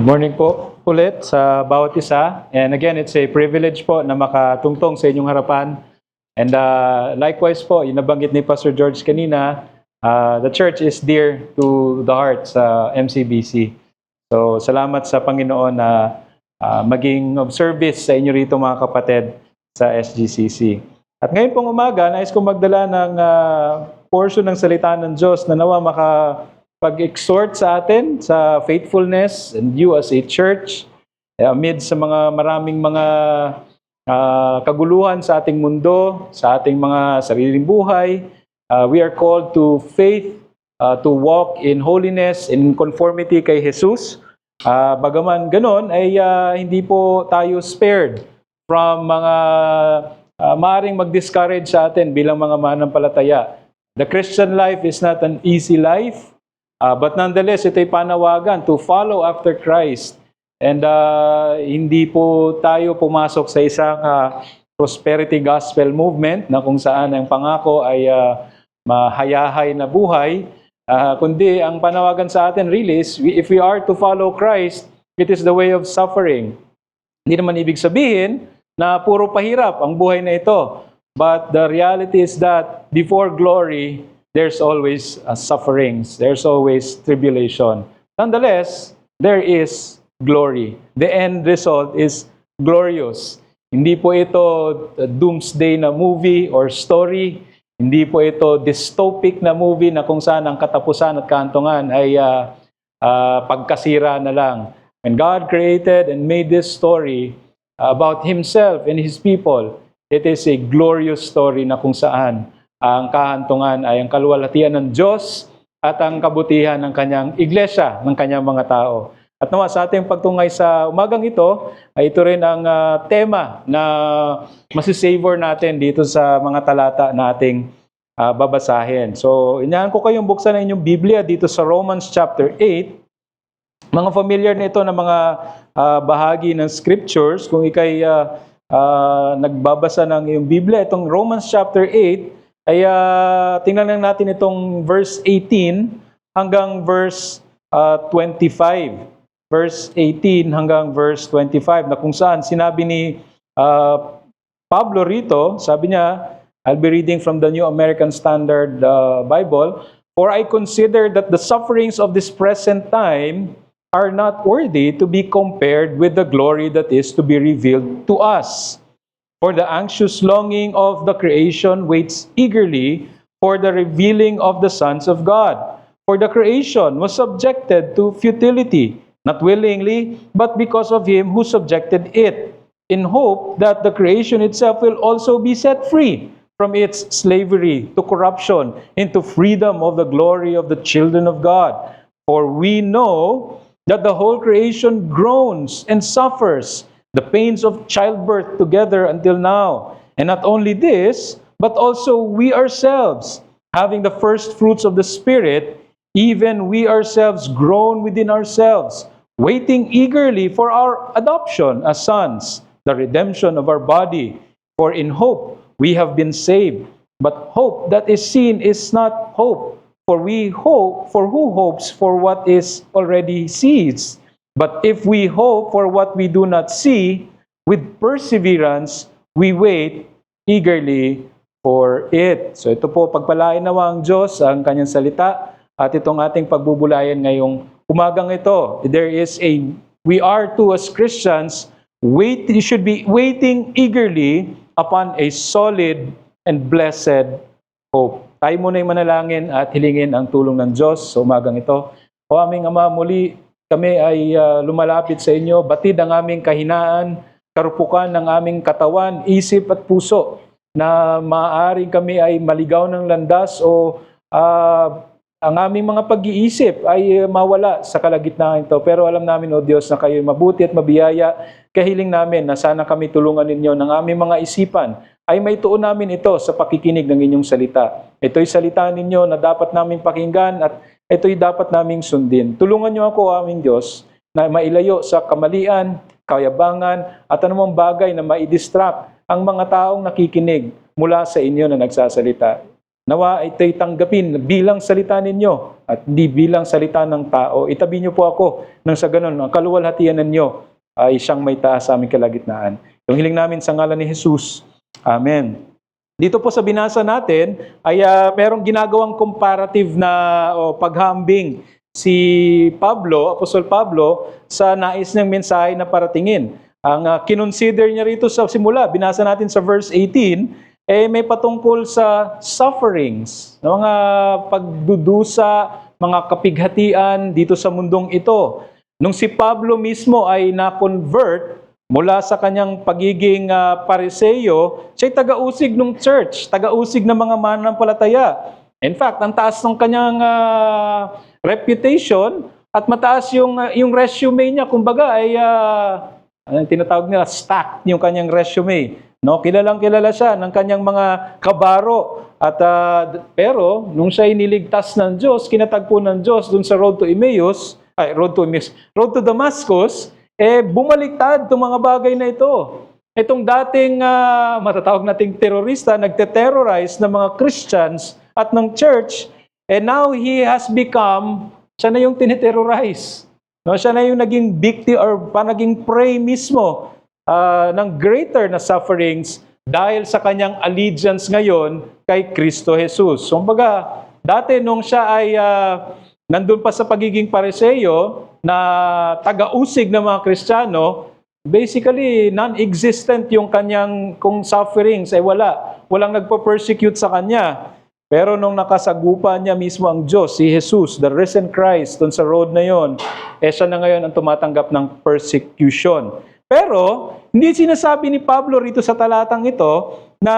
Good morning po ulit sa bawat isa. And again, it's a privilege po na makatungtong sa inyong harapan. And likewise po, yung nabanggit ni Pastor George kanina, the church is dear to the heart sa MCBC. So salamat sa Panginoon na maging of service sa inyo rito mga kapatid sa SGCC. At ngayon pong umaga, nais kong magdala ng portion ng salita ng Diyos na nawa pag-exhort sa atin sa faithfulness and you as a church amid sa maraming mga kaguluhan sa ating mundo, sa ating mga sariling buhay. We are called to faith, to walk in holiness, in conformity kay Jesus. Bagaman ganon ay hindi po tayo spared from mga maaring mag-discourage sa atin bilang mga manampalataya. The Christian life is not an easy life. But nonetheless, ito'y panawagan to follow after Christ. And hindi po tayo pumasok sa isang prosperity gospel movement na kung saan ang pangako ay mahayahay na buhay. Kundi ang panawagan sa atin really is, if we are to follow Christ, it is the way of suffering. Hindi naman ibig sabihin na puro pahirap ang buhay na ito. But the reality is that before glory, there's always sufferings. There's always tribulation. Nonetheless, there is glory. The end result is glorious. Hindi po ito doomsday na movie or story. Hindi po ito dystopic na movie na kung saan ang katapusan at kahantungan ay pagkasira na lang. When God created and made this story about Himself and His people, it is a glorious story na kung saan ang kahantungan ay ang kaluwalhatian ng Diyos at ang kabutihan ng kanyang iglesia, ng kanyang mga tao. At nawa sa ating pagtungay sa umagang ito, ay ito rin ang tema na masisavor natin dito sa mga talata na ating babasahin. So, inyahan ko kayong buksan ang inyong Biblia dito sa Romans chapter 8. Mga familiar nito na mga bahagi ng scriptures. Kung ikay nagbabasa ng iyong Biblia, itong Romans chapter 8, ay tingnan lang natin itong verse 18 hanggang verse 25. Verse 18 hanggang verse 25 na kung saan sinabi ni Pablo rito, sabi niya, I'll be reading from the New American Standard Bible, "For I consider that the sufferings of this present time are not worthy to be compared with the glory that is to be revealed to us. For the anxious longing of the creation waits eagerly for the revealing of the sons of God. For the creation was subjected to futility, not willingly, but because of Him who subjected it, in hope that the creation itself will also be set free from its slavery to corruption into freedom of the glory of the children of God. For we know that the whole creation groans and suffers the pains of childbirth together until now. And not only this, but also we ourselves, having the first fruits of the Spirit, even we ourselves groan within ourselves, waiting eagerly for our adoption as sons, the redemption of our body. For in hope we have been saved. But hope that is seen is not hope. For who hopes for what is already sees? But if we hope for what we do not see, with perseverance, we wait eagerly for it." So ito po, pagpalain nawa ang Diyos ang kanyang salita at itong ating pagbubulayan ngayong umagang ito. We are to as Christians, you should be waiting eagerly upon a solid and blessed hope. Tayo muna ay manalangin at hilingin ang tulong ng Diyos sa umagang ito. O aming Ama, muli kami ay lumalapit sa inyo, batid ang aming kahinaan, karupukan ng aming katawan, isip at puso, na maaaring kami ay maligaw ng landas o ang aming mga pag-iisip ay mawala sa kalagitnaan ito. Pero alam namin, O Diyos, na kayo'y mabuti at mabiyaya. Kahiling namin na sana kami tulungan ninyo ng aming mga isipan ay may tuon namin ito sa pakikinig ng inyong salita. Ito'y salita ninyo na dapat naming pakinggan at ito'y dapat naming sundin. Tulungan niyo ako, aming Diyos, na mailayo sa kamalian, kayabangan, at anumang bagay na maidistract ang mga taong nakikinig mula sa inyo na nagsasalita. Nawa ito'y tanggapin bilang salita ninyo at di bilang salita ng tao. Itabi niyo po ako nang sa ganun, ang kaluwalhatian ninyo ay siyang may taas sa aming kalagitnaan. Yung hiling namin sa ngalan ni Jesus. Amen. Dito po sa binasa natin ay merong ginagawang comparative na paghambing si Pablo, Apostol Pablo, sa nais niyang mensahe na paratingin. Ang kinonsider niya rito sa simula, binasa natin sa verse 18, may patungkol sa sufferings, mga pagdudusa, mga kapighatian dito sa mundong ito. Nung si Pablo mismo ay na-convert, mula sa kanyang pagiging Pariseo, siya'y taga-usig ng church, taga-usig ng mga mananampalataya. In fact, ang taas ng kanyang reputation at mataas yung resume niya, kumbaga ay tinatawag nila stacked yung kanyang resume. No, kilalang-kilala siya ng kanyang mga kabaro. At pero nung siya iniligtas ng Diyos, kinatagpo ng Diyos dun sa road to Damascus, bumaliktad itong mga bagay na ito. Itong dating matatawag nating terorista, nagte-terrorize ng mga Christians at ng church, now he has become, siya na yung tiniterrorize. No, siya na yung naging victim or naging prey mismo ng greater na sufferings dahil sa kanyang allegiance ngayon kay Kristo Jesus. So, kumbaga, dati nung siya ay nandun pa sa pagiging Pariseo, na taga-usig ng mga Kristiyano, basically, non-existent yung kanyang kung sufferings, walang nagpa-persecute sa kanya. Pero nung nakasagupa niya mismo ang Diyos, si Jesus, the risen Christ, dun sa road na yon, siya na ngayon ang tumatanggap ng persecution. Pero, hindi sinasabi ni Pablo rito sa talatang ito na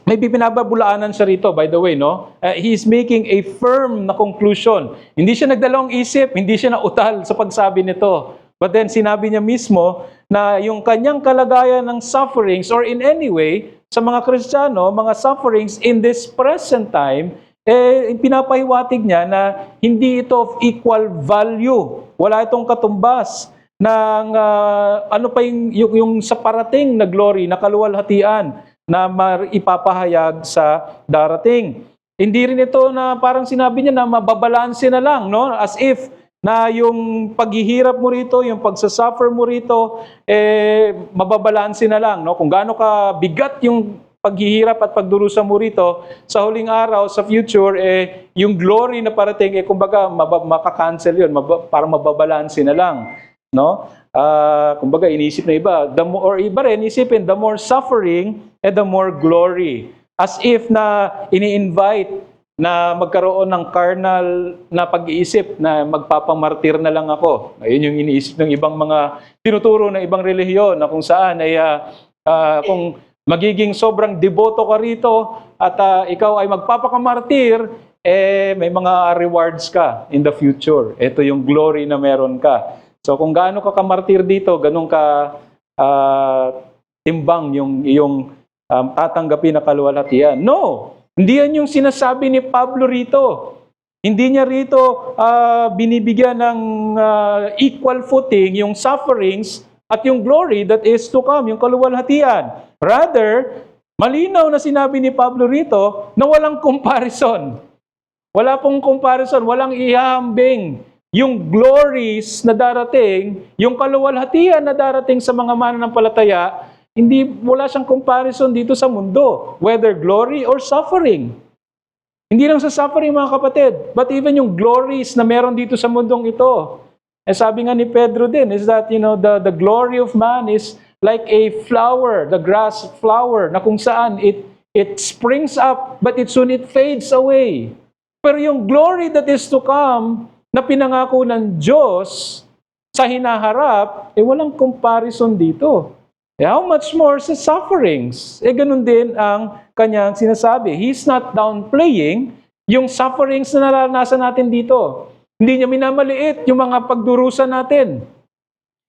may pinababulaanan siya rito, by the way, no? He is making a firm na conclusion. Hindi siya nagdalawang isip, hindi siya nautal sa pagsabi nito. But then, sinabi niya mismo na yung kanyang kalagayan ng sufferings or in any way, sa mga Kristiyano, mga sufferings in this present time, pinapahiwatig niya na hindi ito of equal value. Wala itong katumbas ng ano pa yung sa parating na glory, na kaluwalhatian, na ipapahayag sa darating. Hindi rin ito na parang sinabi niya na mababalanse na lang, no? As if na yung paghihirap mo rito, yung pagsasuffer mo rito, mababalanse na lang, no? Kung gaano ka bigat yung paghihirap at pagdurusa mo rito, sa huling araw, sa future, yung glory na parating, kumbaga, makakancel yun, parang mababalanse na lang, no? Kumbaga, inisip na iba, iba rin, isipin, the more suffering, the more glory. As if na ini-invite na magkaroon ng carnal na pag-iisip na magpapamartir na lang ako. Ayun yung iniisip ng ibang mga tinuturo ng ibang relihiyon na kung saan ay kung magiging sobrang deboto ka rito at ikaw ay magpapakamartir, may mga rewards ka in the future. Ito yung glory na meron ka. So kung gaano ka kamartir dito, ganun ka timbang yung iyong tatanggapin na kaluwalhatian. No! Hindi yan yung sinasabi ni Pablo rito. Hindi niya rito binibigyan ng equal footing yung sufferings at yung glory that is to come, yung kaluwalhatian. Rather, malinaw na sinabi ni Pablo rito na walang comparison. Wala pong comparison, walang ihahambing yung glories na darating, yung kaluwalhatian na darating sa mga mananampalataya, wala siyang comparison dito sa mundo, whether glory or suffering. Hindi lang sa suffering, mga kapatid, but even yung glories na meron dito sa mundong ito. Sabi nga ni Pedro din, is that, the glory of man is like a flower, the grass flower, na kung saan it springs up, but soon it fades away. Pero yung glory that is to come, na pinangako ng Diyos sa hinaharap, walang comparison dito. How much more sa sufferings? Ganun din ang kanyang sinasabi. He's not downplaying yung sufferings na naranasan natin dito. Hindi niya minamaliit yung mga pagdurusa natin.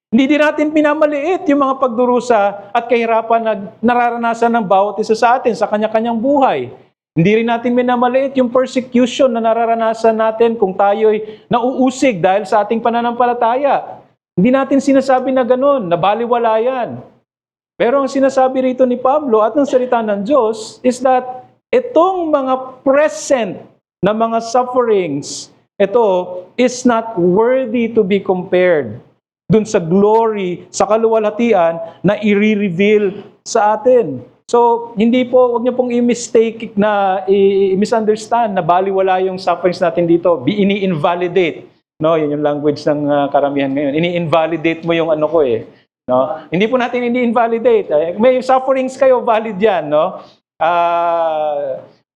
Hindi din natin pinamaliit yung mga pagdurusa at kahirapan na nararanasan ng bawat isa sa atin sa kanya-kanyang buhay. Hindi rin natin minamaliit yung persecution na nararanasan natin kung tayo'y nauusig dahil sa ating pananampalataya. Hindi natin sinasabi na ganun, na baliwala yan. Pero ang sinasabi rito ni Pablo at ng salita ng Diyos is that itong mga present na mga sufferings, ito is not worthy to be compared dun sa glory, sa kaluwalhatian na i-reveal sa atin. So, hindi po, wag niyo pong i-mistake na, i-misunderstand na baliwala yung sufferings natin dito. Ini-invalidate. No, yun yung language ng karamihan ngayon. Ini-invalidate mo yung ano ko eh. No? Hindi po natin ini-invalidate. May sufferings kayo, valid yan. No?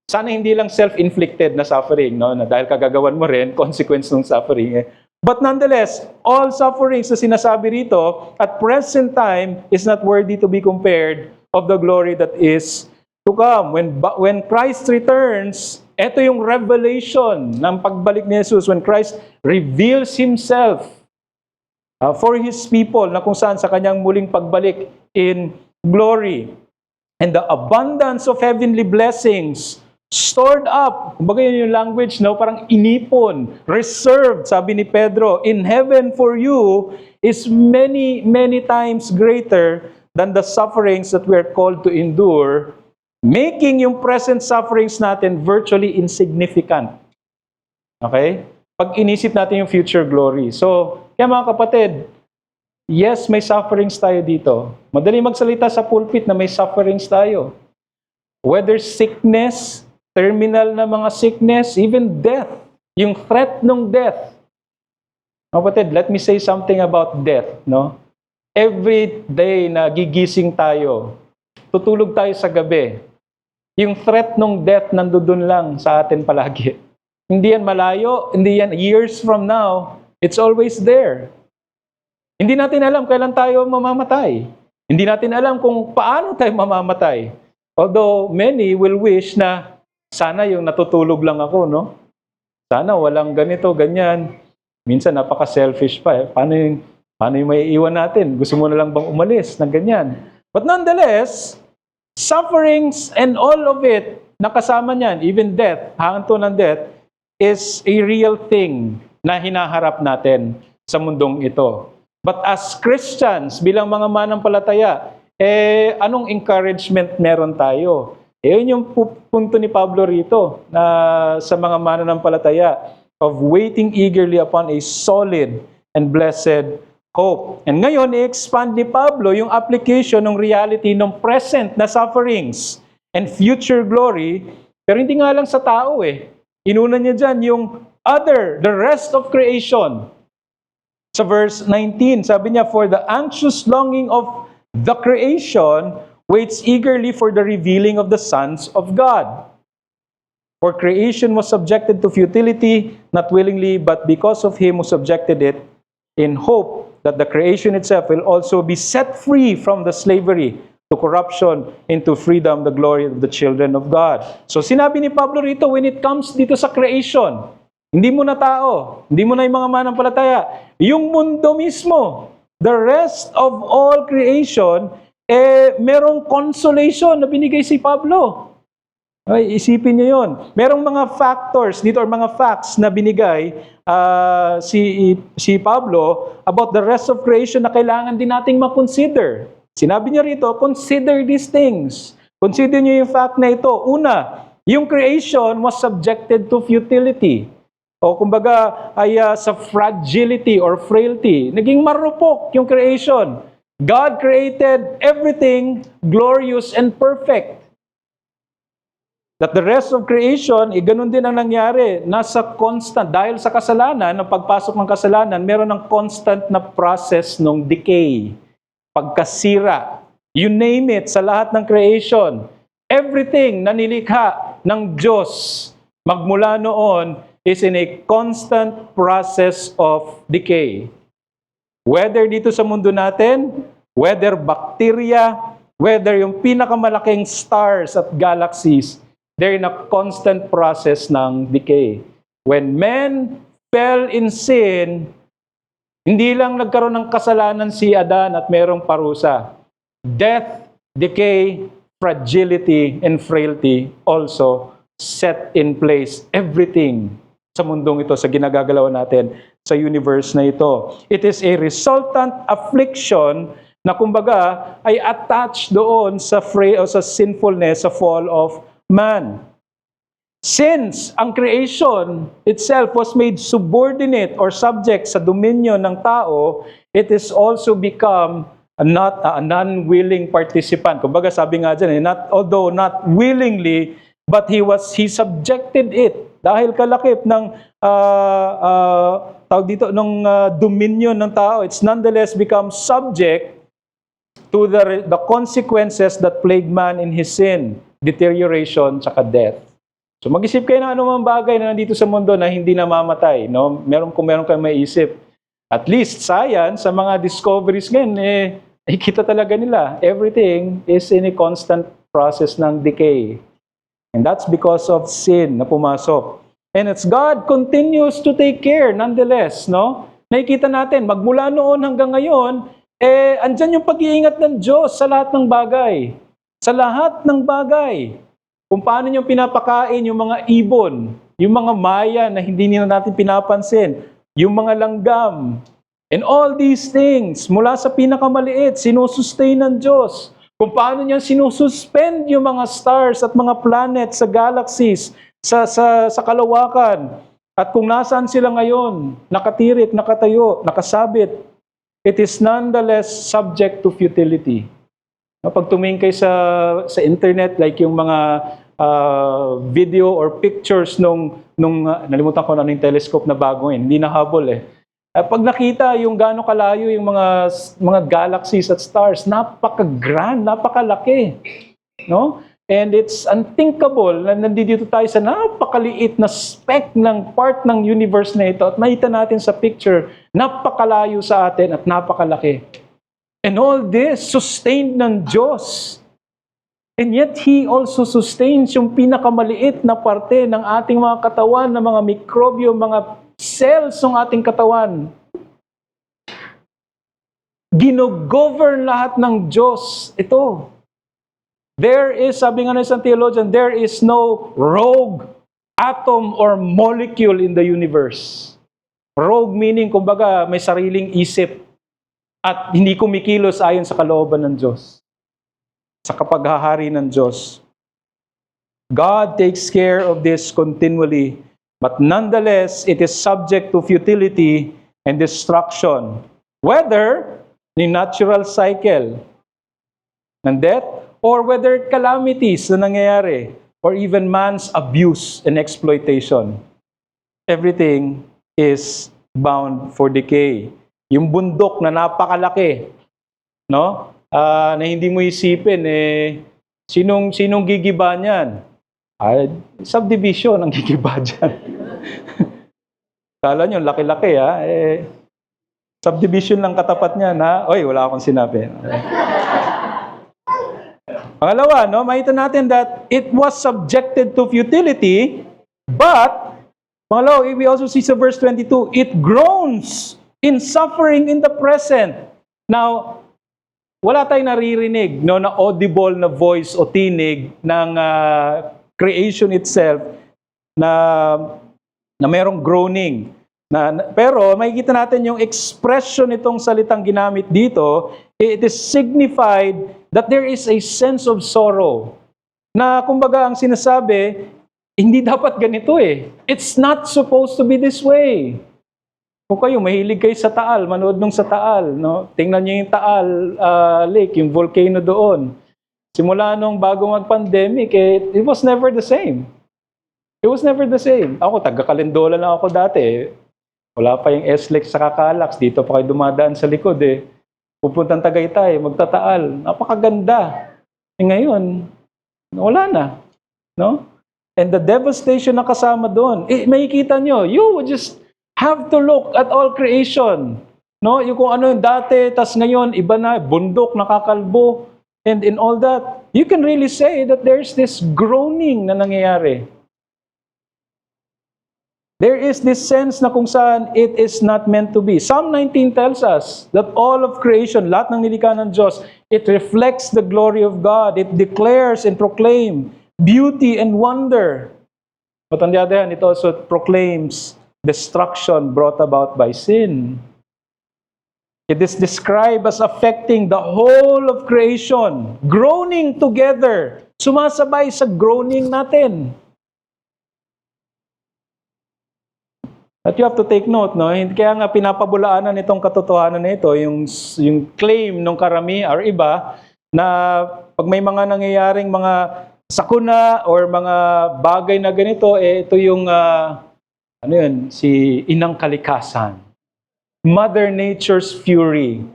Sana hindi lang self-inflicted na suffering. No? Na dahil kagagawan mo rin, consequence ng suffering. But nonetheless, all sufferings na sinasabi rito at present time is not worthy to be compared of the glory that is to come. When Christ returns, ito yung revelation ng pagbalik ni Jesus. When Christ reveals Himself for His people na kung saan sa Kanyang muling pagbalik in glory. And the abundance of heavenly blessings stored up. Kumbaga yun yung language, no? Parang inipon, reserved, sabi ni Pedro, in heaven for you is many, many times greater than the sufferings that we are called to endure, making yung present sufferings natin virtually insignificant. Okay? Pag inisip natin yung future glory. So, kaya mga kapatid, yes, may sufferings tayo dito. Madali magsalita sa pulpit na may sufferings tayo. Whether sickness, terminal na mga sickness, even death, yung threat ng death. Kapatid, let me say something about death, no? Every day na gigising tayo, tutulog tayo sa gabi, yung threat ng death nandoon lang sa atin palagi. Hindi yan malayo, hindi yan years from now, it's always there. Hindi natin alam kailan tayo mamamatay. Hindi natin alam kung paano tayo mamamatay. Although many will wish na sana yung natutulog lang ako, no? Sana walang ganito, ganyan. Minsan napaka-selfish pa. Paano yung may iwan natin? Gusto mo na lang bang umalis ng ganyan? But nonetheless, sufferings and all of it, nakasama niyan, even death, hanto ng death, is a real thing na hinaharap natin sa mundong ito. But as Christians, bilang mga manampalataya, anong encouragement meron tayo? Yun yung punto ni Pablo rito na sa mga mananampalataya of waiting eagerly upon a solid and blessed hope. And ngayon, i-expand ni Pablo yung application ng reality ng present na sufferings and future glory, pero hindi nga lang sa tao eh. Inuna niya dyan yung the rest of creation. Sa verse 19, sabi niya, for the anxious longing of the creation waits eagerly for the revealing of the sons of God. For creation was subjected to futility, not willingly, but because of Him who subjected it, in hope that the creation itself will also be set free from the slavery to corruption into freedom, the glory of the children of God. So sinabi ni Pablo rito, when it comes dito sa creation, hindi mo na tao, hindi mo na yung mga manampalataya, yung mundo mismo, the rest of all creation, merong consolation na binigay si Pablo. Ay, isipin niyo yun. Merong mga factors dito or mga facts na binigay si Pablo about the rest of creation na kailangan din nating ma-consider. Sinabi niya rito, consider these things. Consider niyo yung fact na ito. Una, yung creation was subjected to futility. O kumbaga ay sa fragility or frailty. Naging marupok yung creation. God created everything glorious and perfect. That the rest of creation, ganun din ang nangyari. Nasa constant, dahil sa kasalanan, ng pagpasok ng kasalanan, meron ng constant na process ng decay, pagkasira. You name it, sa lahat ng creation. Everything na nilikha ng Diyos, magmula noon, is in a constant process of decay. Whether dito sa mundo natin, whether bacteria, whether yung pinakamalaking stars at galaxies, they're in a constant process ng decay. When men fell in sin, hindi lang nagkaroon ng kasalanan si Adan at merong parusa. Death, decay, fragility, and frailty also set in place everything sa mundong ito, sa ginagagalawan natin sa universe na ito. It is a resultant affliction na kumbaga ay attached doon sa sinfulness, sa fall of man. Since ang creation itself was made subordinate or subject sa dominion ng tao, it is also become a non-willing participant. Kumbaga sabi nga dyan, although not willingly, but he subjected it. Dahil kalakip ng tawag dito, ng dominion ng tao, it's nonetheless become subject to the consequences that plague man in his sin, deterioration, tsaka death. So mag-isip kayo ng anumang bagay na nandito sa mundo na hindi namamatay. No? Kung meron kayong maiisip. At least, science, sa mga discoveries ngayon, kita talaga nila. Everything is in a constant process ng decay. And that's because of sin na pumasok. And it's God continues to take care nonetheless. No? Nakikita natin, magmula noon hanggang ngayon, andyan yung pag-iingat ng Diyos sa lahat ng bagay. Sa lahat ng bagay. Kung paano nyo pinapakain yung mga ibon, yung mga maya na hindi nila natin pinapansin, yung mga langgam, and all these things, mula sa pinakamaliit, sinusustain ng Diyos. Kung paano niya sinususpend yung mga stars at mga planets sa galaxies, sa kalawakan. At kung nasaan sila ngayon, nakatirik, nakatayo, nakasabit, it is nonetheless subject to futility. Pag tumingin kayo sa internet, like yung mga video or pictures nung nalimutan ko na yung telescope na bago yun, hindi na Hubble eh. Pag nakita yung gaano kalayo yung mga galaxies at stars, napaka-grand, napakalaki. No? And it's unthinkable na nandito tayo sa napakaliit na speck ng part ng universe na ito at makita natin sa picture, napakalayo sa atin at napakalaki. And all this sustained ng Diyos. And yet, He also sustains yung pinakamaliit na parte ng ating mga katawan, ng mga mikrobyo, mga cells ng ating katawan. Gino-govern lahat ng Diyos. Ito. There is, sabi nga ng isang theologian, there is no rogue atom or molecule in the universe. Rogue meaning, kumbaga, may sariling isip at hindi kumikilos ayon sa kalooban ng Diyos. Sa kapaghahari ng Diyos. God takes care of this continually, but nonetheless, it is subject to futility and destruction. Whether the natural cycle ng death, or whether calamities na nangyayari, or even man's abuse and exploitation. Everything is bound for decay. Yung bundok na napakalaki, no? Na hindi mo isipin, sinong gigiba niyan? Subdivision ang gigiba dyan. Kala nyo, laki-laki subdivision lang katapat niya na, oy, wala akong sinabi. Pangalawa, no, makita natin that it was subjected to futility, but, pangalawa, we also see sa verse 22, it groans in suffering in the present. Now, wala tayong naririnig no, na audible na voice o tinig ng creation itself na merong groaning. Pero makikita natin yung expression nitong salitang ginamit dito, it is signified that there is a sense of sorrow. Na kumbaga ang sinasabi, hindi dapat ganito eh. It's not supposed to be this way. Kung kayo, mahilig kayo sa Taal, manood nung sa Taal, no? Tingnan niyo yung Taal Lake, yung volcano doon. Simula nung bago mag-pandemic, it was never the same. It was never the same. Ako, taga-Kalindola lang ako dati. Wala pa yung SLEX sa Kakalax. Dito pa kayo dumadaan sa likod eh. Pupuntang Tagaytay, magtataal. Napakaganda. Ngayon, wala na. No? And the devastation na kasama doon. Makikita nyo, you would just have to look at all creation. No? Yung kung ano yung dati, tas ngayon, iba na, bundok, nakakalbo, and in all that, you can really say that there's this groaning na nangyayari. There is this sense na kung saan it is not meant to be. Psalm 19 tells us that all of creation, lahat ng nilikha ng Diyos, it reflects the glory of God. It declares and proclaims beauty and wonder. But on the other hand, it also proclaims destruction brought about by sin. It is described as affecting the whole of creation, groaning together, sumasabay sa groaning natin. At you have to take note, no? Kaya nga pinapabulaanan itong katotohanan na ito, yung claim ng karami or iba, na pag may mga nangyayaring mga sakuna or mga bagay na ganito, ito yung, si inang kalikasan. Mother Nature's fury.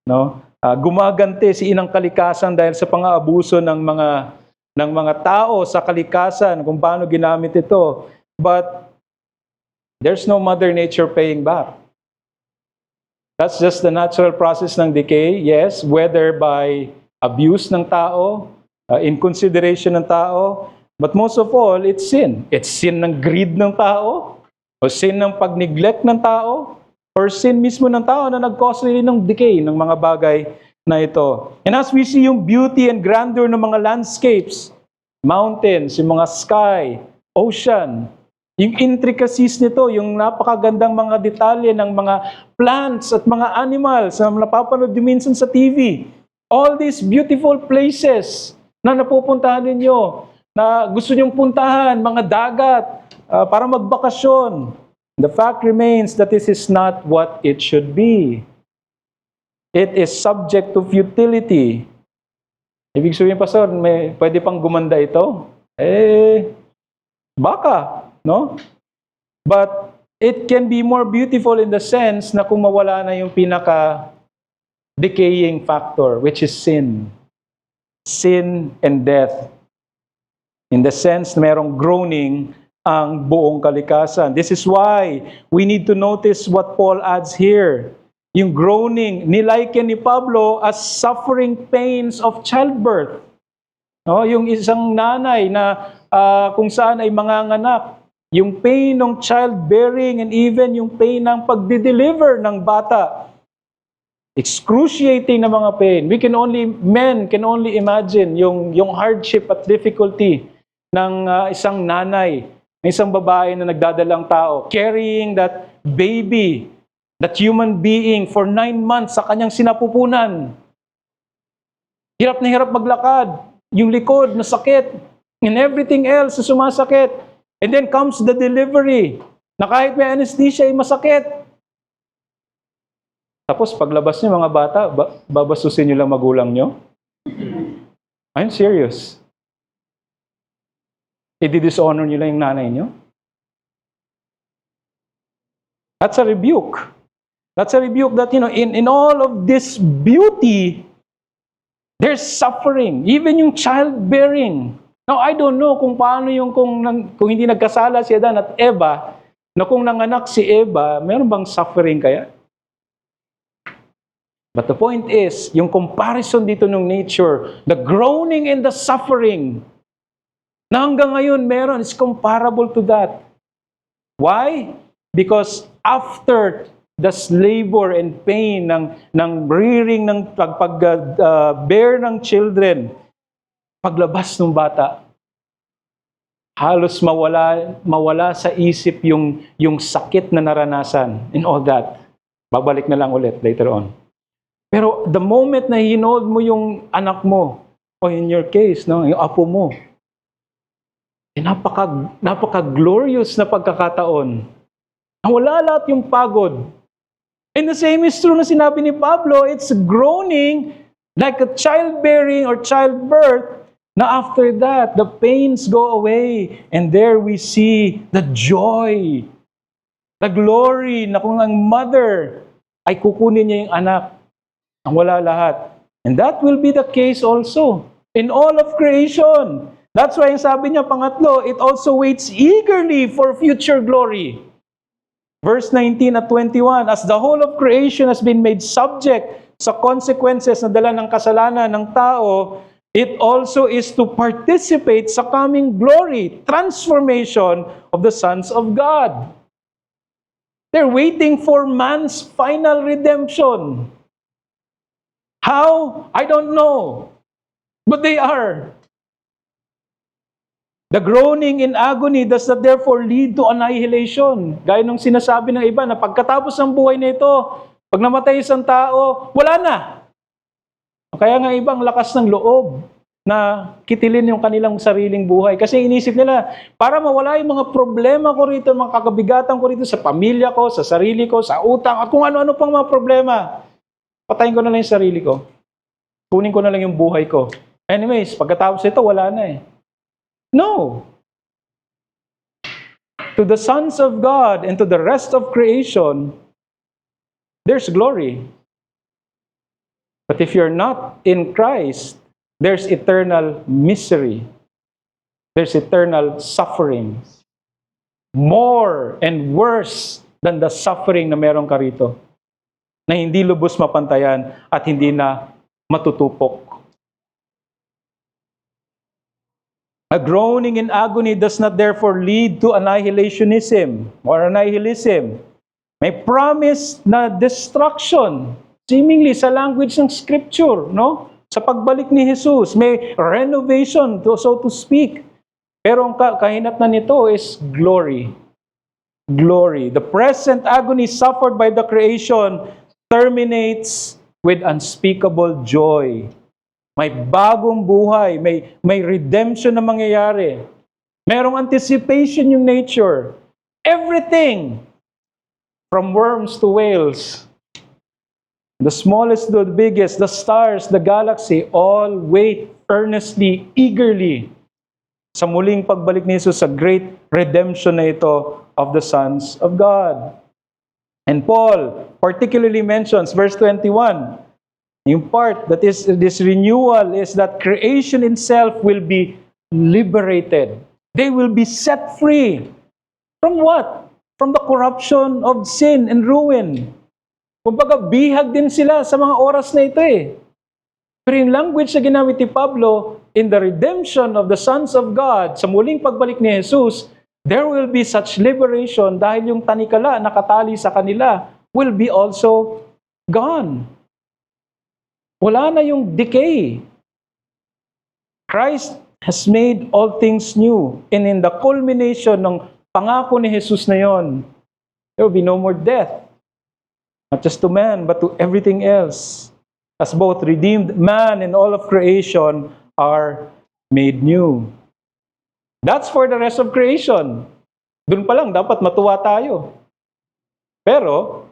No? Gumaganti si inang kalikasan dahil sa pang-aabuso ng mga tao sa kalikasan, kung paano ginamit ito. But there's no Mother Nature paying back. That's just the natural process ng decay, yes, whether by abuse ng tao, inconsideration ng tao, but most of all, it's sin. It's sin ng greed ng tao, o sin ng pag-neglect ng tao, or sin mismo ng tao na nag-cause rin ng decay ng mga bagay na ito. And as we see yung beauty and grandeur ng mga landscapes, mountains, yung mga sky, ocean, yung intricacies nito, yung napakagandang mga detalye ng mga plants at mga animals na napapanood din minsan sa TV. All these beautiful places na napupuntahan ninyo, na gusto nyong puntahan, mga dagat, para magbakasyon. The fact remains that this is not what it should be. It is subject to futility. Ibig sabihin, Pastor, pwede pang gumanda ito? Baka. No? But it can be more beautiful in the sense na kung mawala na yung pinaka-decaying factor, which is sin. Sin and death. In the sense na merong groaning ang buong kalikasan. This is why we need to notice what Paul adds here. Yung groaning, niliken ni Pablo as suffering pains of childbirth. No? Yung isang nanay na kung saan ay manganganak, yung pain ng childbearing and even yung pain ng pagdi-deliver ng bata. Excruciating na mga pain. Men can only imagine yung hardship at difficulty ng isang nanay, ng isang babae na nagdadalang tao, carrying that baby, that human being for 9 months sa kanyang sinapupunan. Hirap na hirap maglakad, yung likod na sakit, and everything else na sumasakit. And then comes the delivery, na kahit may anesthesia ay masakit. Tapos paglabas niyo mga bata, babasusin niyo lang magulang niyo? I'm serious. I-dishonor niyo lang yung nanay niyo? That's a rebuke. That's a rebuke that, in all of this beauty, there's suffering. Even yung childbearing. Now, I don't know kung paano kung hindi nagkasala si Adan at Eva, na kung nanganak si Eva, meron bang suffering kaya? But the point is, yung comparison dito ng nature, the groaning and the suffering, na hanggang ngayon meron, is comparable to that. Why? Because after the labor and pain ng rearing, ng pag-bear ng children, paglabas ng bata, halos mawala sa isip yung sakit na naranasan and all that. Babalik na lang ulit later on. Pero the moment na hinold mo yung anak mo, o in your case, no, yung apo mo, napaka-glorious na pagkakataon. Wala lahat yung pagod. And the same is true na sinabi ni Pablo, it's groaning like a childbearing or childbirth. Na after that, the pains go away. And there we see the joy, the glory na kung ang mother ay kukunin niya yung anak. Ang wala lahat. And that will be the case also in all of creation. That's why yung sabi niya, pangatlo, it also waits eagerly for future glory. Verse 19 at 21, as the whole of creation has been made subject sa consequences na dala ng kasalanan ng tao, it also is to participate sa coming glory, transformation of the sons of God. They're waiting for man's final redemption. How? I don't know. But they are. The groaning in agony does not therefore lead to annihilation. Gaya nung sinasabi ng iba na pagkatapos ng buhay na ito, pag namatay isang tao, wala na. Kaya nga ibang lakas ng loob. na kitilin yung kanilang sariling buhay. Kasi inisip nila, para mawala yung mga problema ko rito, mga kakabigatan ko rito sa pamilya ko, sa sarili ko, sa utang, at kung ano-ano pang mga problema, patayin ko na lang yung sarili ko. Kunin ko na lang yung buhay ko. Anyways, pagkatapos ito, wala na eh. No! To the sons of God and to the rest of creation, there's glory. But if you're not in Christ, there's eternal misery. There's eternal suffering. More and worse than the suffering na meron ka rito. Na hindi lubos mapantayan at hindi na matutupok. A groaning in agony does not therefore lead to annihilationism or annihilism. May promise na destruction, seemingly sa language ng Scripture, no? Sa pagbalik ni Jesus, may renovation, so to speak. Pero ang kahinatnan nito is glory. Glory. The present agony suffered by the creation terminates with unspeakable joy. May bagong buhay, may redemption na mangyayari. Merong anticipation yung nature. Everything, from worms to whales, the smallest to the biggest, the stars, the galaxy, all wait earnestly, eagerly sa muling pagbalik ni Jesus sa great redemption na ito of the sons of God. And Paul particularly mentions, verse 21, yung part that is this renewal is that creation itself will be liberated. They will be set free. From what? From the corruption of sin and ruin. Kumbaga, bihag din sila sa mga oras na ito eh. Pero yung language na ginamit ni Pablo, in the redemption of the sons of God, sa muling pagbalik ni Jesus, there will be such liberation dahil yung tanikala nakatali sa kanila will be also gone. Wala na yung decay. Christ has made all things new. And in the culmination ng pangako ni Jesus na yon, there will be no more death. Not just to man, but to everything else. As both redeemed man and all of creation are made new. That's for the rest of creation. Doon pa lang, dapat matuwa tayo. Pero,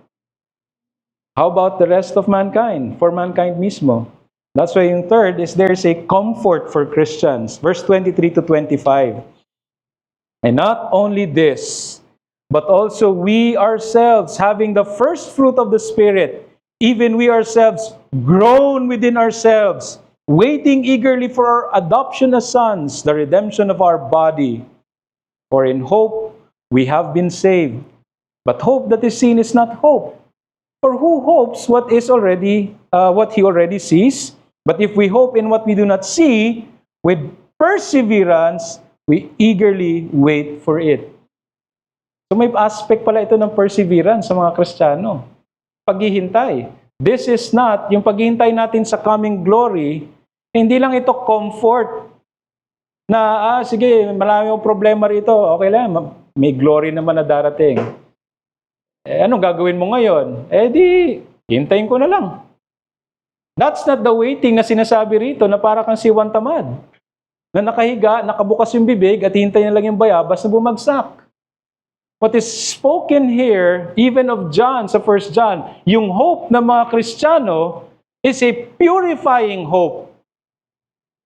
how about the rest of mankind? For mankind mismo. That's why yung third is there's a comfort for Christians. Verse 23 to 25. And not only this, but also we ourselves, having the first fruit of the Spirit, even we ourselves groan within ourselves, waiting eagerly for our adoption as sons, the redemption of our body. For in hope we have been saved. But hope that is seen is not hope. For who hopes what he already sees? But if we hope in what we do not see, with perseverance, we eagerly wait for it. So may aspect pala ito ng perseverance sa mga Kristiyano. Paghihintay. This is not, yung paghihintay natin sa coming glory, hindi lang ito comfort. Na, sige, marami yung problema rito. Okay lang, may glory naman na darating. Anong gagawin mo ngayon? Di, hintayin ko na lang. That's not the waiting na sinasabi rito na para kang siwan tamad. Na nakahiga, nakabukas yung bibig at hintayin na lang yung bayabas na bumagsak. What is spoken here, even of John, sa 1 John, yung hope ng mga Kristiyano is a purifying hope.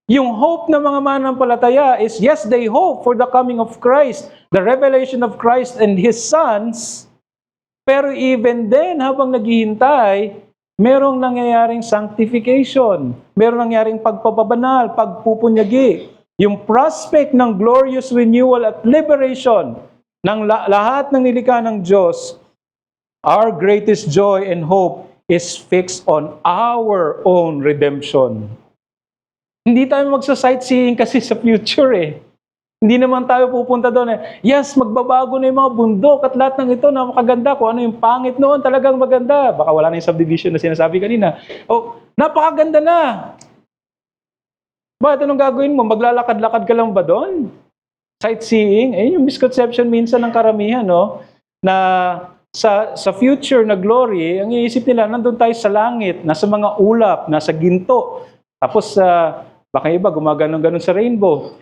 Yung hope ng mga mananampalataya is, yes, they hope for the coming of Christ, the revelation of Christ and His sons, pero even then, habang naghihintay, merong nangyayaring sanctification, merong nangyayaring pagpapabanal, pagpupunyagi, yung prospect ng glorious renewal at liberation ng lahat ng nilikha ng Diyos. Our greatest joy and hope is fixed on our own redemption. Hindi tayo magsa-sightseeing kasi sa future eh. Hindi naman tayo pupunta doon eh. Yes, magbabago na yung mga bundok at lahat ng ito na makaganda. Kung ano yung pangit noon, talagang maganda. Baka wala na yung subdivision na sinasabi kanina. Oh, napakaganda na. Bakit anong gagawin mo? Maglalakad-lakad ka lang ba doon? Sightseeing? Yung misconception minsan ng karamihan, no? Na sa future na glory, ang iisip nila, nandun tayo sa langit, nasa mga ulap, nasa ginto. Tapos, Baka iba gumaganon-ganon sa rainbow.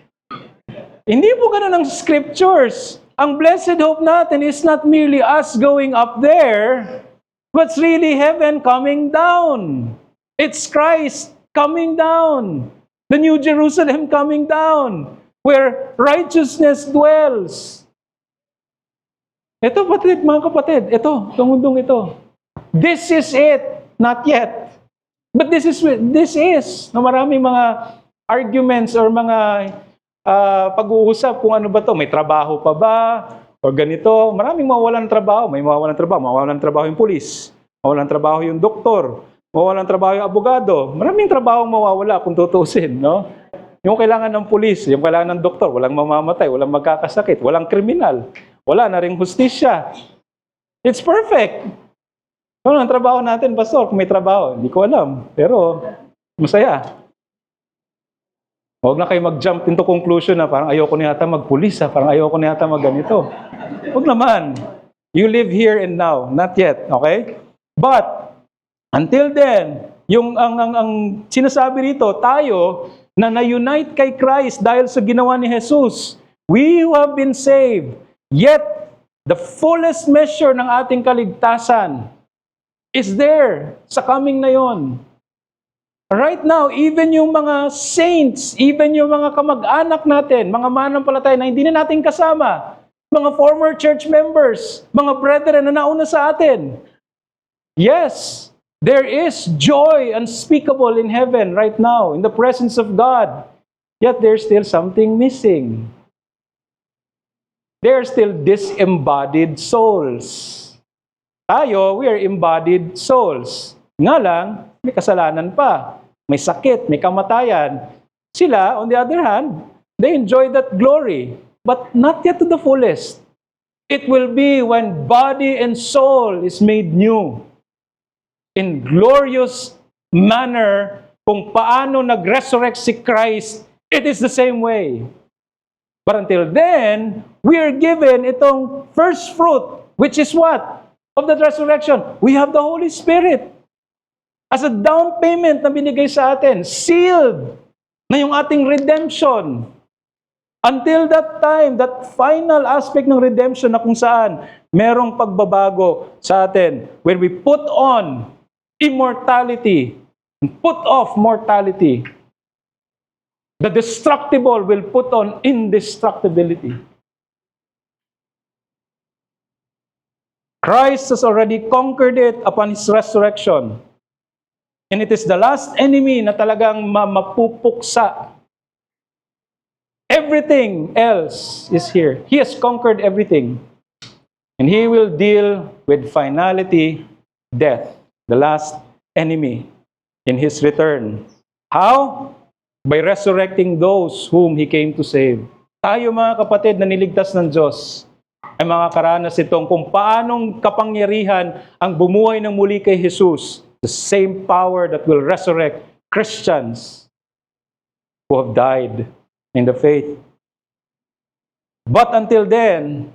Hindi po ganun ang scriptures. Ang blessed hope natin is not merely us going up there, but it's really heaven coming down. It's Christ coming down. The New Jerusalem coming down, where righteousness dwells. Ito, mga kapatid, itong mundong ito. This is it, not yet. But this is, na maraming mga arguments or mga pag-uusap kung ano ba to, may trabaho pa ba, o ganito. Maraming mawawalan ng trabaho, may mawawalan ng trabaho yung pulis, mawawalan ng trabaho yung doktor, mawawalan ng trabaho yung abogado. Maraming trabaho mawawala kung tutusin, no? Yung kailangan ng pulis, yung kailangan ng doktor, walang mamamatay, walang magkakasakit, walang kriminal, wala na ring hustisya. It's perfect. Ano ang trabaho natin, pastor? Kung may trabaho, hindi ko alam. Pero, masaya. Huwag na kayo mag-jump into conclusion na parang ayoko na yata magpulis, parang ayoko na yata magganito. Huwag naman. You live here and now, not yet, okay? But, until then, yung ang sinasabi rito, tayo na na-unite kay Christ dahil sa ginawa ni Jesus, we who have been saved, yet the fullest measure ng ating kaligtasan is there sa coming na yon. Right now, even yung mga saints, even yung mga kamag-anak natin, mga manampalataya na hindi na natin kasama, mga former church members, mga brethren na nauna sa atin. Yes, there is joy unspeakable in heaven right now, in the presence of God. Yet there's still something missing. There are still disembodied souls. Tayo, we are embodied souls. Nga lang, may kasalanan pa. May sakit, may kamatayan. Sila, on the other hand, they enjoy that glory, but not yet to the fullest. It will be when body and soul is made new. In glorious manner, kung paano nag-resurrect si Christ, it is the same way. But until then, we are given itong first fruit, which is what? Of the resurrection. We have the Holy Spirit. As a down payment na binigay sa atin, sealed na yung ating redemption. Until that time, that final aspect ng redemption na kung saan merong pagbabago sa atin. When we put on immortality and put off mortality, the destructible will put on indestructibility. Christ has already conquered it upon His resurrection. And it is the last enemy na talagang mapupuksa. Everything else is here. He has conquered everything. And He will deal with finality, death, the last enemy, in His return. How? By resurrecting those whom He came to save. Tayo mga kapatid na niligtas ng Diyos, ay makakaranas itong kung paanong kapangyarihan ang bumuhay ng muli kay Jesus. The same power that will resurrect Christians who have died in the faith. But until then,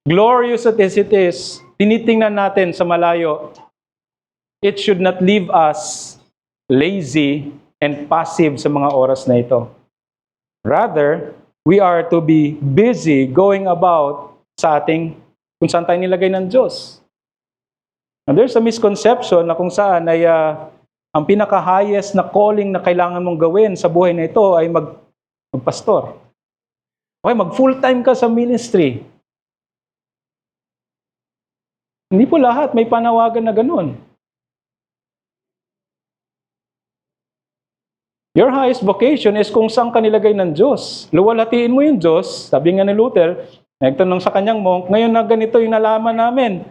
glorious as it is, tinitingnan natin sa malayo, it should not leave us lazy and passive sa mga oras na ito. Rather, we are to be busy going about sa ating kung saan tayo nilagay ng Diyos. Now, there's a misconception na kung saan ay ang pinaka-highest na calling na kailangan mong gawin sa buhay na ito ay magpastor. Okay, mag-full-time ka sa ministry. Hindi po lahat may panawagan na ganun. Your highest vocation is kung saan ka nilagay ng Diyos. Luwalhatiin mo yung Diyos, sabi nga ni Luther, nagtanong sa kanyang monk, ngayon na ganito yung nalaman namin,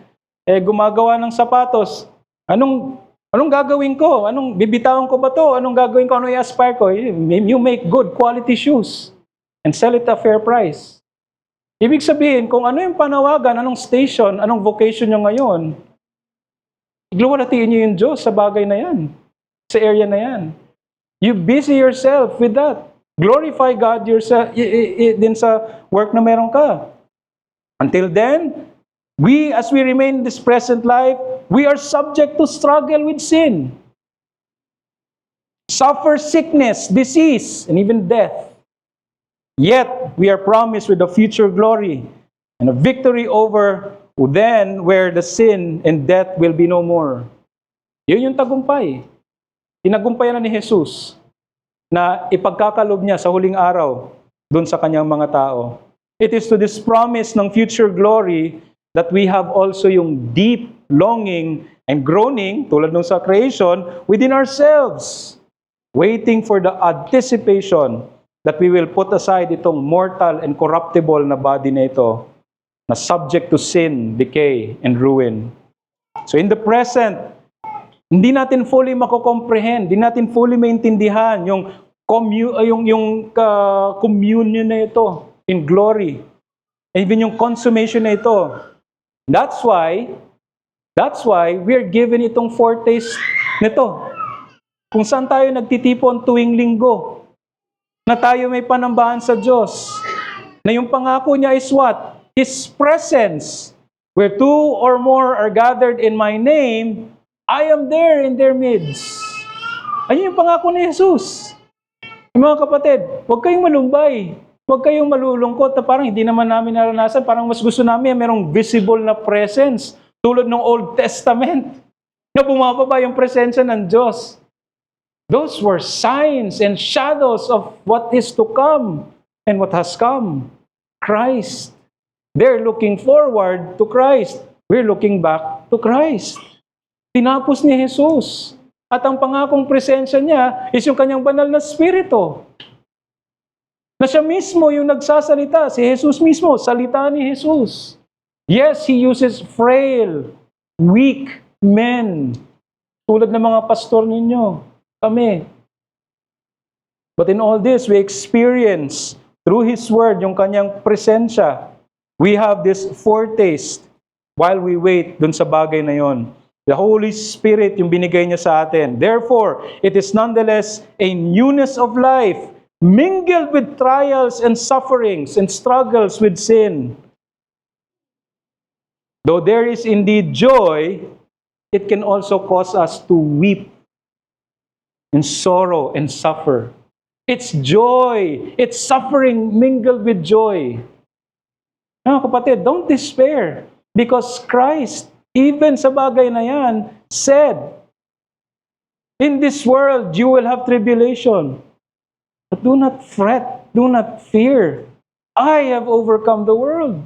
gumagawa ng sapatos, anong gagawin ko? Anong bibitawan ko ba to? Anong gagawin ko? Ano i-aspire ko? You make good quality shoes and sell it at a fair price. Ibig sabihin, kung ano yung panawagan, anong station, anong vocation nyo ngayon, luwalhatiin nyo yung Diyos sa bagay na yan, sa area na yan. You busy yourself with that. Glorify God yourself din sa work na meron ka. Until then, as we remain in this present life, we are subject to struggle with sin. suffer sickness, disease, and even death. Yet, we are promised with a future glory and a victory over then where the sin and death will be no more. Yun yung tagumpay. Tinagumpayan na ni Jesus na ipagkakalob niya sa huling araw doon sa kanyang mga tao. It is to this promise ng future glory that we have also yung deep longing and groaning, tulad nung sa creation, within ourselves, waiting for the anticipation that we will put aside itong mortal and corruptible na body na ito, na subject to sin, decay, and ruin. So in the present, hindi natin fully mako-comprehend, hindi natin fully maintindihan yung communion na ito in glory. Even yung consummation na ito. That's why we're given itong foretaste nito. Kung saan tayo nagtitipon tuwing linggo, na tayo may panambahan sa Diyos, na yung pangako niya is what? His presence. Where two or more are gathered in my name, I am there in their midst. Ayun yung pangako ni Jesus. Mga kapatid, huwag kayong malumbay. Huwag kayong malulungkot na parang hindi naman namin naranasan. Parang mas gusto namin merong visible na presence. Tulad ng Old Testament. Na bumababa yung presensya ng Diyos. Those were signs and shadows of what is to come and what has come. Christ. They're looking forward to Christ. We're looking back to Christ. Tinapos ni Jesus. At ang pangakong presensya niya is yung kanyang banal na spirito. Na siya mismo yung nagsasalita. Si Jesus mismo, salita ni Jesus. Yes, He uses frail, weak men. Tulad ng mga pastor ninyo. Kami. But in all this, we experience through His Word yung kanyang presensya. We have this foretaste while we wait dun sa bagay na yon. The Holy Spirit yung binigay niya sa atin. Therefore, it is nonetheless a newness of life, mingled with trials and sufferings and struggles with sin. Though there is indeed joy, it can also cause us to weep in sorrow and suffer. It's joy. It's suffering mingled with joy. Mga kapatid, don't despair because Christ, even sa bagay na yan, said, in this world you will have tribulation. But do not fret, do not fear. I have overcome the world.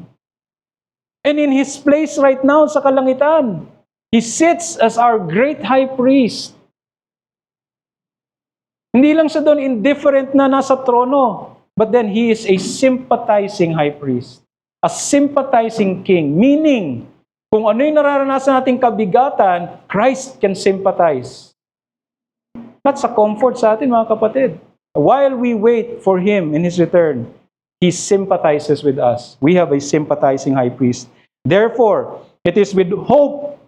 And in His place right now sa kalangitan, He sits as our great high priest. Hindi lang siya doon indifferent na nasa trono, but then He is a sympathizing high priest. A sympathizing king, meaning, kung ano yung nararanasan nating kabigatan, Christ can sympathize. That's a comfort sa atin, mga kapatid. While we wait for Him in His return, He sympathizes with us. We have a sympathizing high priest. Therefore, it is with hope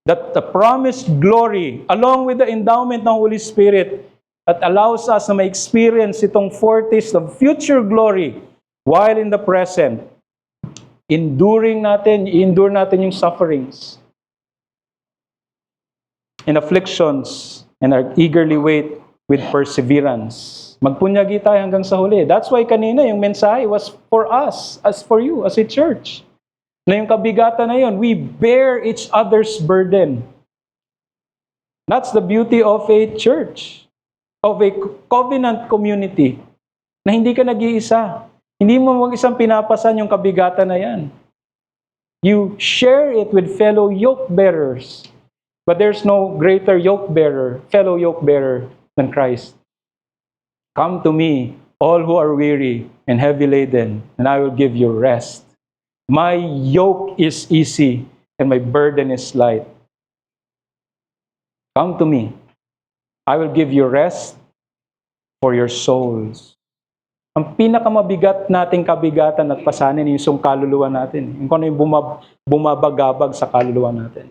that the promised glory, along with the endowment ng Holy Spirit, that allows us na ma-experience itong foretaste of future glory while in the present, endure natin yung sufferings and afflictions and are eagerly wait with perseverance. Magpunyagi tayo hanggang sa huli. That's why kanina yung mensahe was for us, as for you, as a church. Na yung kabigatan na yun, we bear each other's burden. That's the beauty of a church, of a covenant community, na hindi ka nag-iisa. Hindi mo mag-isang pinapasan yung kabigatan na yan. You share it with fellow yoke bearers. But there's no greater yoke bearer, fellow yoke bearer than Christ. Come to me, all who are weary and heavy laden, and I will give you rest. My yoke is easy and my burden is light. Come to me. I will give you rest for your souls. Ang pinakamabigat nating kabigatan at pasanin yung kaluluwa natin. Yung kung ano yung bumabagabag sa kaluluwa natin.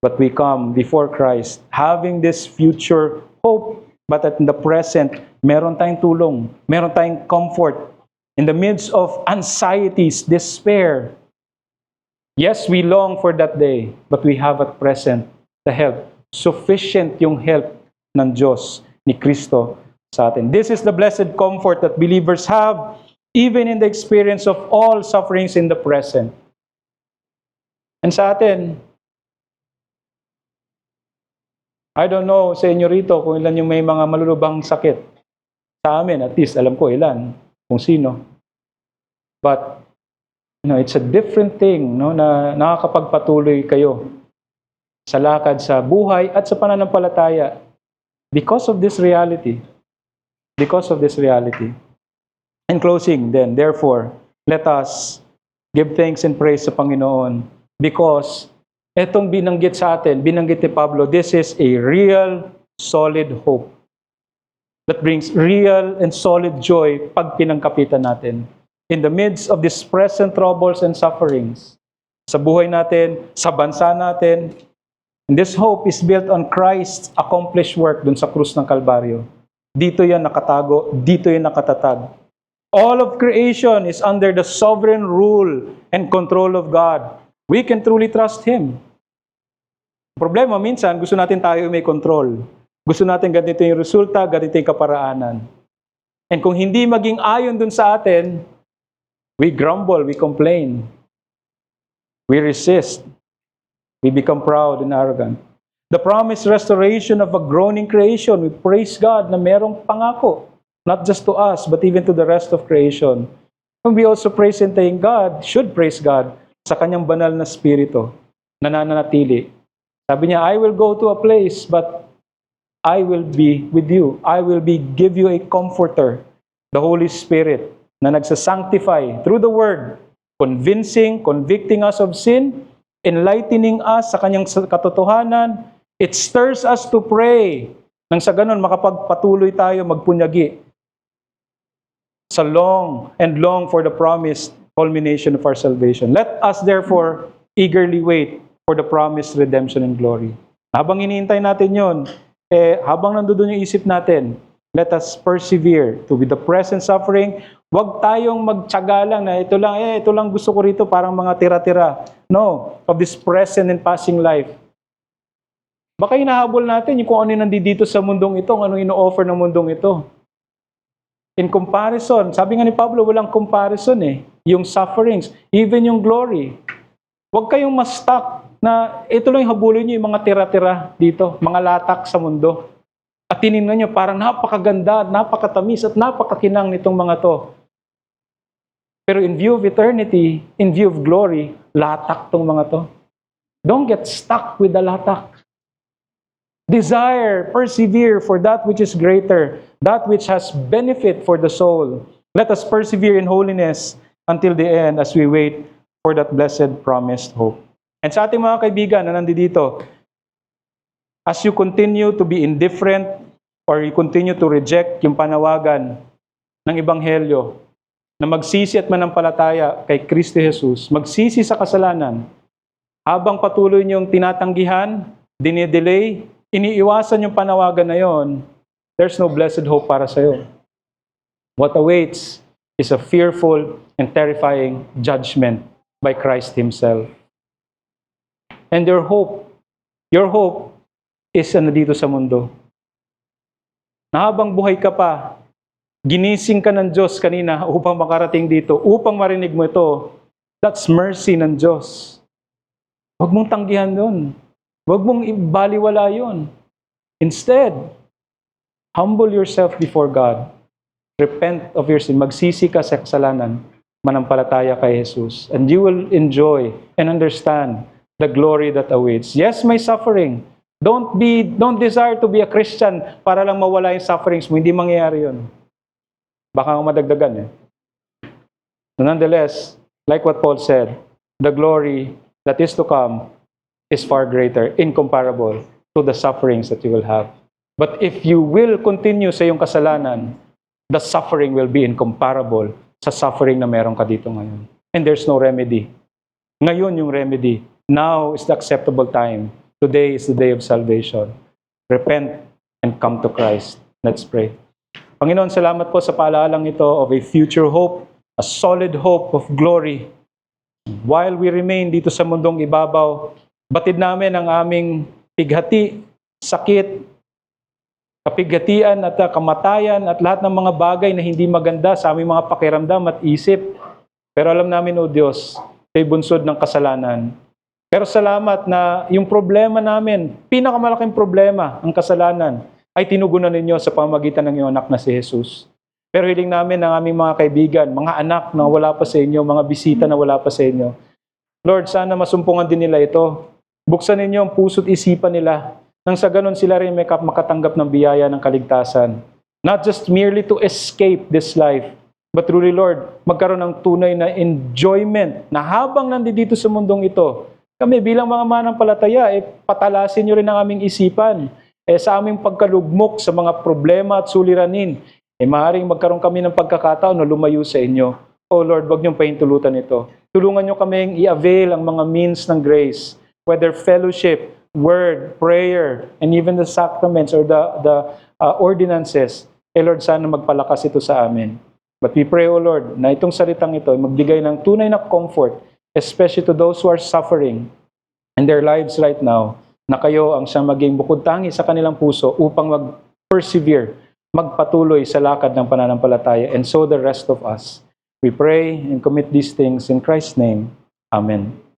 But we come before Christ, having this future hope, but at in the present, meron tayong tulong, meron tayong comfort, in the midst of anxieties, despair. Yes, we long for that day, but we have at present the help. Sufficient yung help ng Diyos, ni Kristo sa atin. This is the blessed comfort that believers have even in the experience of all sufferings in the present. And sa atin, I don't know sa inyo rito kung ilan yung may mga malulubhang sakit. Sa amin, at least alam ko ilan, kung sino. But, it's a different thing, no, na nakakapagpatuloy kayo sa lakad sa buhay at sa pananampalataya because of this reality. Because of this reality. In closing, then, therefore, let us give thanks and praise sa Panginoon because etong binanggit sa atin, binanggit ni Pablo, this is a real, solid hope that brings real and solid joy pag pinangkapitan natin in the midst of these present troubles and sufferings sa buhay natin, sa bansa natin. And this hope is built on Christ's accomplished work dun sa krus ng Kalbaryo. Dito yan nakatago, dito yan nakatatag. All of creation is under the sovereign rule and control of God. We can truly trust Him. Problema, minsan, gusto natin tayo may control. Gusto natin ganito yung resulta, ganito yung kaparaanan. And kung hindi maging ayon dun sa atin, we grumble, we complain. We resist. We become proud and arrogant. The promised restoration of a groaning creation, we praise God na merong pangako. Not just to us, but even to the rest of creation. And we also praise and thank God, should praise God, sa kanyang banal na spirito, na nananatili. Sabi niya, I will go to a place, but I will be with you. I will give you a comforter, the Holy Spirit, na nagsasanctify through the Word, convicting us of sin, enlightening us sa kanyang katotohanan. It stirs us to pray. Nang sa ganun, makapagpatuloy tayo magpunyagi sa long for the promised culmination of our salvation. Let us therefore eagerly wait for the promised redemption and glory. Habang iniintay natin yon, habang nandoon yung isip natin, let us persevere to with the present suffering. Huwag tayong magtiyaga lang na ito lang gusto ko rito, parang mga tira-tira. No, of this present and passing life. Baka hinahabol natin yung kung ano yung nandito sa mundong ito, ano ino-offer ng mundong ito. In comparison, sabi nga ni Pablo, walang comparison yung sufferings, even yung glory. Huwag kayong ma-stuck na ito lang yung habulin nyo yung mga tira-tira dito, mga latak sa mundo. At tinignan nyo, parang napakaganda, napakatamis, at napakakinang nitong mga to. Pero in view of eternity, in view of glory, latak tong mga to. Don't get stuck with the latak. Desire, persevere for that which is greater, that which has benefit for the soul. Let us persevere in holiness until the end as we wait for that blessed promised hope. And sa ating mga kaibigan na nandito, as you continue to be indifferent or you continue to reject yung panawagan ng Ebanghelyo, na magsisi at manampalataya kay Kristo Jesus, magsisi sa kasalanan, habang patuloy niyong tinatanggihan, dinidelay, iniiwasan yung panawagan na yon, there's no blessed hope para sa iyo. What awaits is a fearful and terrifying judgment by Christ Himself. And your hope is dito sa mundo. Na habang buhay ka pa, ginising ka ng Diyos kanina upang makarating dito, upang marinig mo ito, that's mercy ng Diyos. Huwag mong tanggihan yun. Huwag mong ibaliwala yun. Instead, humble yourself before God. Repent of your sin. Magsisi ka sa kasalanan. Manampalataya kay Jesus. And you will enjoy and understand the glory that awaits. Yes, may suffering. Don't desire to be a Christian para lang mawala yung sufferings mo. Hindi mangyayari yun. Baka madagdagan Nonetheless, like what Paul said, the glory that is to come is far greater, incomparable to the sufferings that you will have. But if you will continue sa iyong kasalanan, the suffering will be incomparable sa suffering na meron ka dito ngayon. And there's no remedy. Ngayon yung remedy. Now is the acceptable time. Today is the day of salvation. Repent and come to Christ. Let's pray. Panginoon, salamat po sa paalalang ito of a future hope, a solid hope of glory. While we remain dito sa mundong ibabaw, batid namin ang aming pighati, sakit, kapigatian at kamatayan at lahat ng mga bagay na hindi maganda sa aming mga pakiramdam at isip. Pero alam namin, O Diyos, ay bunsod ng kasalanan. Pero salamat na yung problema namin, pinakamalaking problema, ang kasalanan, ay tinugunan ninyo sa pamamagitan ng iyong anak na si Jesus. Pero hiling namin ng aming mga kaibigan, mga anak na wala pa sa inyo, mga bisita na wala pa sa inyo. Lord, sana masumpungan din nila ito. Buksan ninyo ang puso't isipan nila nang sa ganun sila rin may makatanggap ng biyaya ng kaligtasan. Not just merely to escape this life, but truly, Lord, magkaroon ng tunay na enjoyment na habang nandito sa mundong ito, kami bilang mga mananampalataya, patalasin nyo rin ang aming isipan. Sa aming pagkalugmok sa mga problema at suliranin, maaaring magkaroon kami ng pagkakataon na lumayo sa inyo. Oh Lord, wag niyong pahintulutan ito. Tulungan niyo kaming i-avail ang mga means ng grace, whether fellowship, word, prayer, and even the sacraments or the ordinances. Lord, sana magpalakas ito sa amin. But we pray, O Lord, na itong salitang ito ay magbigay ng tunay na comfort, especially to those who are suffering in their lives right now, na kayo ang siyang maging bukod tangi sa kanilang puso upang mag-persevere, magpatuloy sa lakad ng pananampalataya, and so the rest of us. We pray and commit these things in Christ's name. Amen.